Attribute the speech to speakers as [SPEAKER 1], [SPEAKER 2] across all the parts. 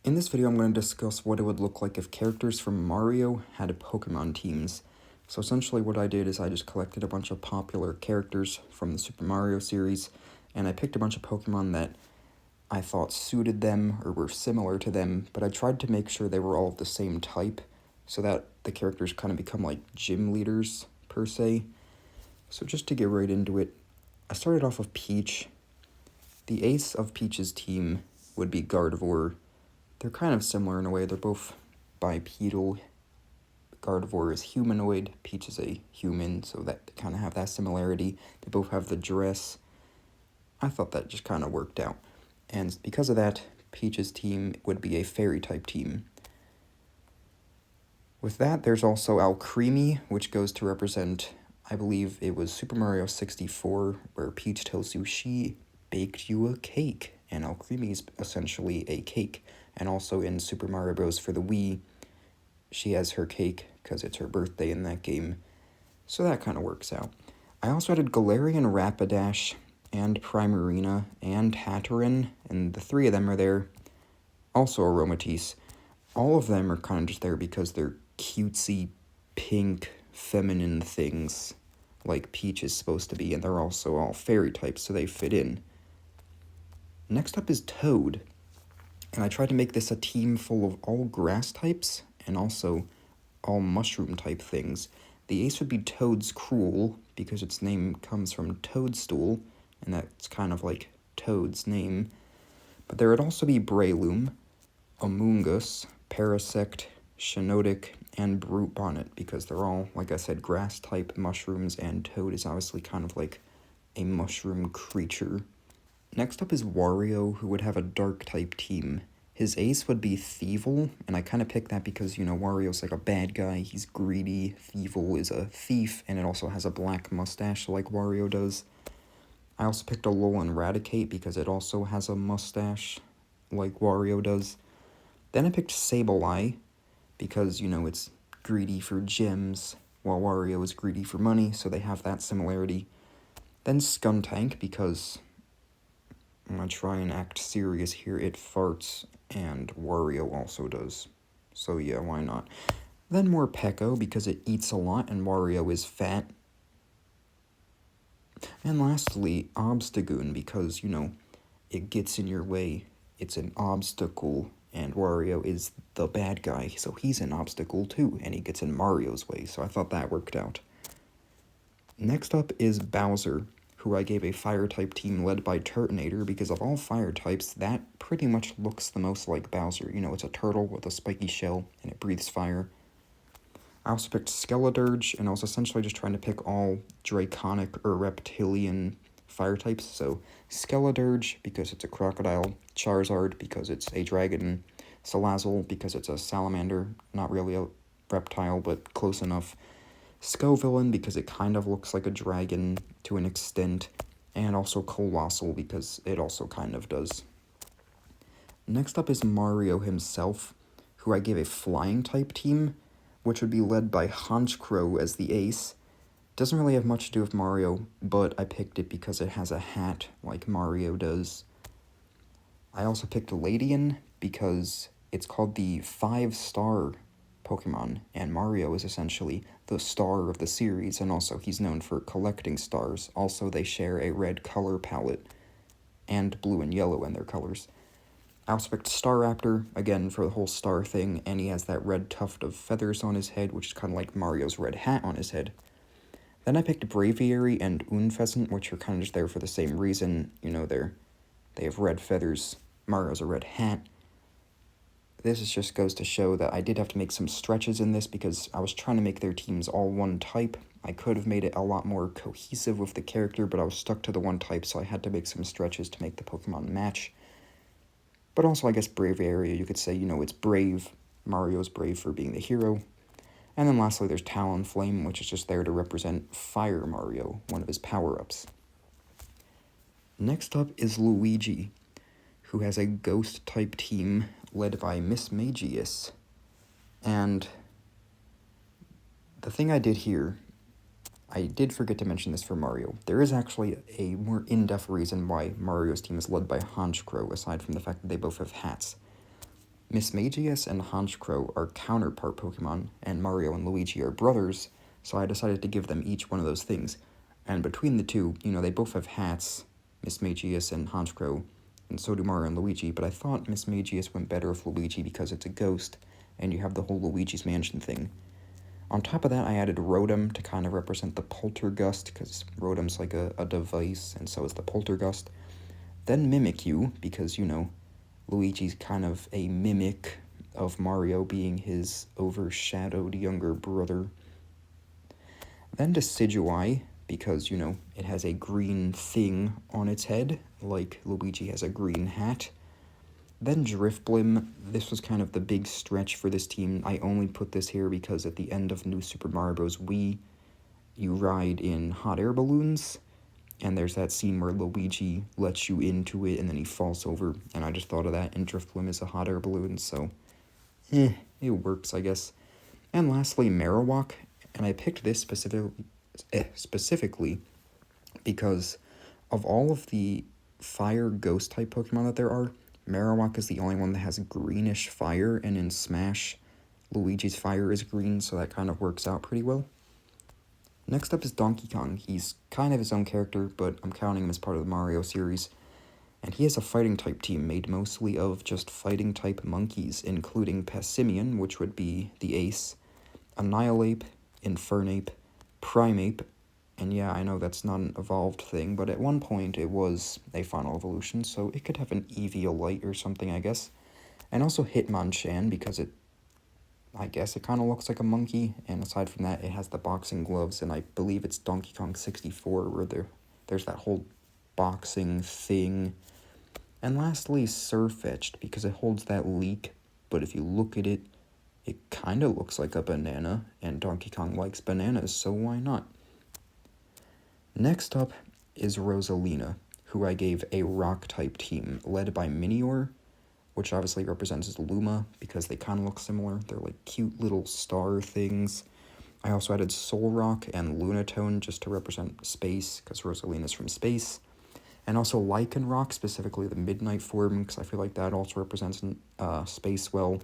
[SPEAKER 1] In this video, I'm going to discuss what it would look like if characters from Mario had Pokemon teams. So essentially what I did is I just collected a bunch of popular characters from the Super Mario series, and I picked a bunch of Pokemon that I thought suited them or were similar to them, but I tried to make sure they were all of the same type, so that the characters kind of become like gym leaders, per se. So just to get right into it, I started off with Peach. The ace of Peach's team would be Gardevoir. They're kind of similar in a way. They're both bipedal. Gardevoir is humanoid. Peach is a human, so that they kind of have that similarity. They both have the dress. I thought that just kind of worked out. And because of that, Peach's team would be a fairy-type team. With that, there's also Alcremie, which goes to represent, I believe it was Super Mario 64, where Peach tells you she baked you a cake. And Alcremie is essentially a cake. And also in Super Mario Bros. For the Wii, she has her cake because it's her birthday in that game. So that kind of works out. I also added Galarian, Rapidash, and Primarina, and Hatterene, and the three of them are there. Also Aromatisse. All of them are kind of just there because they're cutesy, pink, feminine things, like Peach is supposed to be, and they're also all fairy types, so they fit in. Next up is Toad. And I tried to make this a team full of all grass types and also all mushroom type things. The ace would be Toad's Cruel, because its name comes from Toadstool, and that's kind of like Toad's name. But there would also be Breloom, Amoonguss, Parasect, Shiinotic, and Brute Bonnet, because they're all, like I said, grass type mushrooms, and Toad is obviously kind of like a mushroom creature. Next up is Wario, who would have a dark type team. His ace would be Thievul, and I kind of picked that because, Wario's like a bad guy, he's greedy. Thievul is a thief, and it also has a black mustache like Wario does. I also picked Alolan Raticate because it also has a mustache like Wario does. Then I picked Sableye because, it's greedy for gems, while Wario is greedy for money, so they have that similarity. Then Skuntank because I'm gonna try and act serious here. It farts, and Wario also does. So yeah, why not? Then Morpeko, because it eats a lot, and Wario is fat. And lastly, Obstagoon, because, it gets in your way. It's an obstacle, and Wario is the bad guy, so he's an obstacle too, and he gets in Mario's way, so I thought that worked out. Next up is Bowser, who I gave a fire-type team led by Turtonator, because of all fire types, that pretty much looks the most like Bowser. It's a turtle with a spiky shell, and it breathes fire. I also picked Skeledirge, and I was essentially just trying to pick all draconic or reptilian fire types. So Skeledirge, because it's a crocodile, Charizard, because it's a dragon, Salazzle, because it's a salamander, not really a reptile, but close enough, Scovillain, because it kind of looks like a dragon to an extent, and also Colossal, because it also kind of does. Next up is Mario himself, who I gave a flying type team, which would be led by Honchkrow as the ace. Doesn't really have much to do with Mario, but I picked it because it has a hat like Mario does. I also picked Ladian because it's called the 5-star Pokemon, and Mario is essentially the star of the series, and also he's known for collecting stars. Also, they share a red color palette, and blue and yellow in their colors. I also picked Staraptor, again, for the whole star thing, and he has that red tuft of feathers on his head, which is kind of like Mario's red hat on his head. Then I picked Braviary and Unfezant, which are kind of just there for the same reason. They have red feathers. Mario's a red hat. This just goes to show that I did have to make some stretches in this because I was trying to make their teams all one type. I could have made it a lot more cohesive with the character, but I was stuck to the one type, so I had to make some stretches to make the Pokemon match. But also, I guess Braviary, you could say, it's brave. Mario's brave for being the hero. And then lastly, there's Talonflame, which is just there to represent Fire Mario, one of his power-ups. Next up is Luigi, who has a ghost-type team led by Miss Magius. And the thing I did here, I did forget to mention this for Mario. There is actually a more in-depth reason why Mario's team is led by Honchkrow, aside from the fact that they both have hats. Mismagius and Honchkrow are counterpart Pokemon, and Mario and Luigi are brothers, so I decided to give them each one of those things. And between the two, they both have hats, Mismagius and Honchkrow, and so do Mario and Luigi, but I thought Mismagius went better with Luigi because it's a ghost, and you have the whole Luigi's Mansion thing. On top of that, I added Rotom to kind of represent the Poltergust, because Rotom's like a device, and so is the Poltergust. Then Mimikyu, because, Luigi's kind of a mimic of Mario, being his overshadowed younger brother. Then Decidueye, because, it has a green thing on its head, like Luigi has a green hat. Then Driftblim. This was kind of the big stretch for this team. I only put this here because at the end of New Super Mario Bros. Wii, you ride in hot air balloons, and there's that scene where Luigi lets you into it and then he falls over, and I just thought of that, and Driftblim is a hot air balloon, so it works, I guess. And lastly, Marowak, and I picked this specifically because of all of the fire ghost type Pokemon that there are, Marowak is the only one that has greenish fire, and in Smash, Luigi's fire is green, so that kind of works out pretty well. Next up is Donkey Kong. He's kind of his own character, but I'm counting him as part of the Mario series. And he has a fighting type team made mostly of just fighting type monkeys, including Passimian, which would be the ace, Annihilape, Infernape, Primeape, and yeah, I know that's not an evolved thing, but at one point it was a final evolution, so it could have an Eviolite or something, I guess. And also Hitmonchan, because I guess it kind of looks like a monkey, and aside from that, it has the boxing gloves, and I believe it's Donkey Kong 64, where there's that whole boxing thing. And lastly, Sirfetch'd, because it holds that leek, but if you look at it, it kind of looks like a banana, and Donkey Kong likes bananas, so why not? Next up is Rosalina, who I gave a rock-type team, led by Minior, which obviously represents Luma, because they kind of look similar. They're like cute little star things. I also added Solrock and Lunatone just to represent space, because Rosalina's from space. And also Lycanroc, specifically the Midnight form, because I feel like that also represents space well.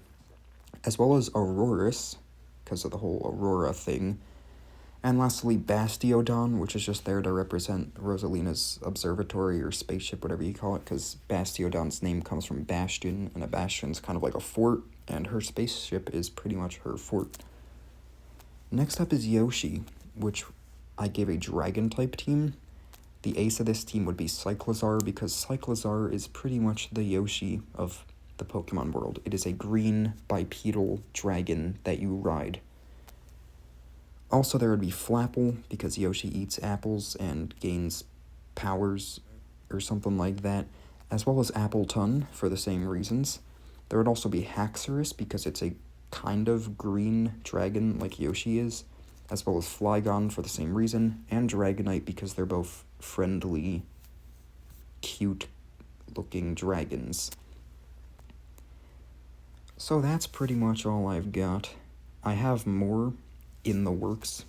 [SPEAKER 1] As well as Aurorus, because of the whole Aurora thing. And lastly, Bastiodon, which is just there to represent Rosalina's observatory or spaceship, whatever you call it, because Bastiodon's name comes from bastion, and a bastion's kind of like a fort, and her spaceship is pretty much her fort. Next up is Yoshi, which I gave a dragon-type team. The ace of this team would be Cyclizar, because Cyclizar is pretty much the Yoshi of the Pokemon world. It is a green bipedal dragon that you ride. Also, there would be Flapple, because Yoshi eats apples and gains powers or something like that, as well as Appleton for the same reasons. There would also be Haxorus, because it's a kind of green dragon like Yoshi is, as well as Flygon for the same reason, and Dragonite because they're both friendly, cute-looking dragons. So that's pretty much all I've got. I have more in the works,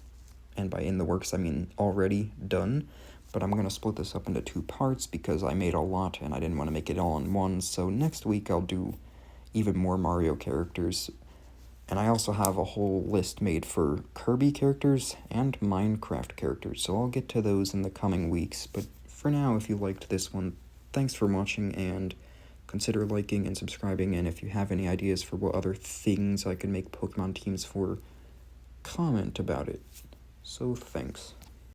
[SPEAKER 1] and by in the works I mean already done, but I'm going to split this up into 2 parts because I made a lot and I didn't want to make it all in one, so next week I'll do even more Mario characters, and I also have a whole list made for Kirby characters and Minecraft characters, so I'll get to those in the coming weeks, but for now, if you liked this one, thanks for watching, and consider liking and subscribing, and if you have any ideas for what other things I can make Pokemon teams for, comment about it. So thanks.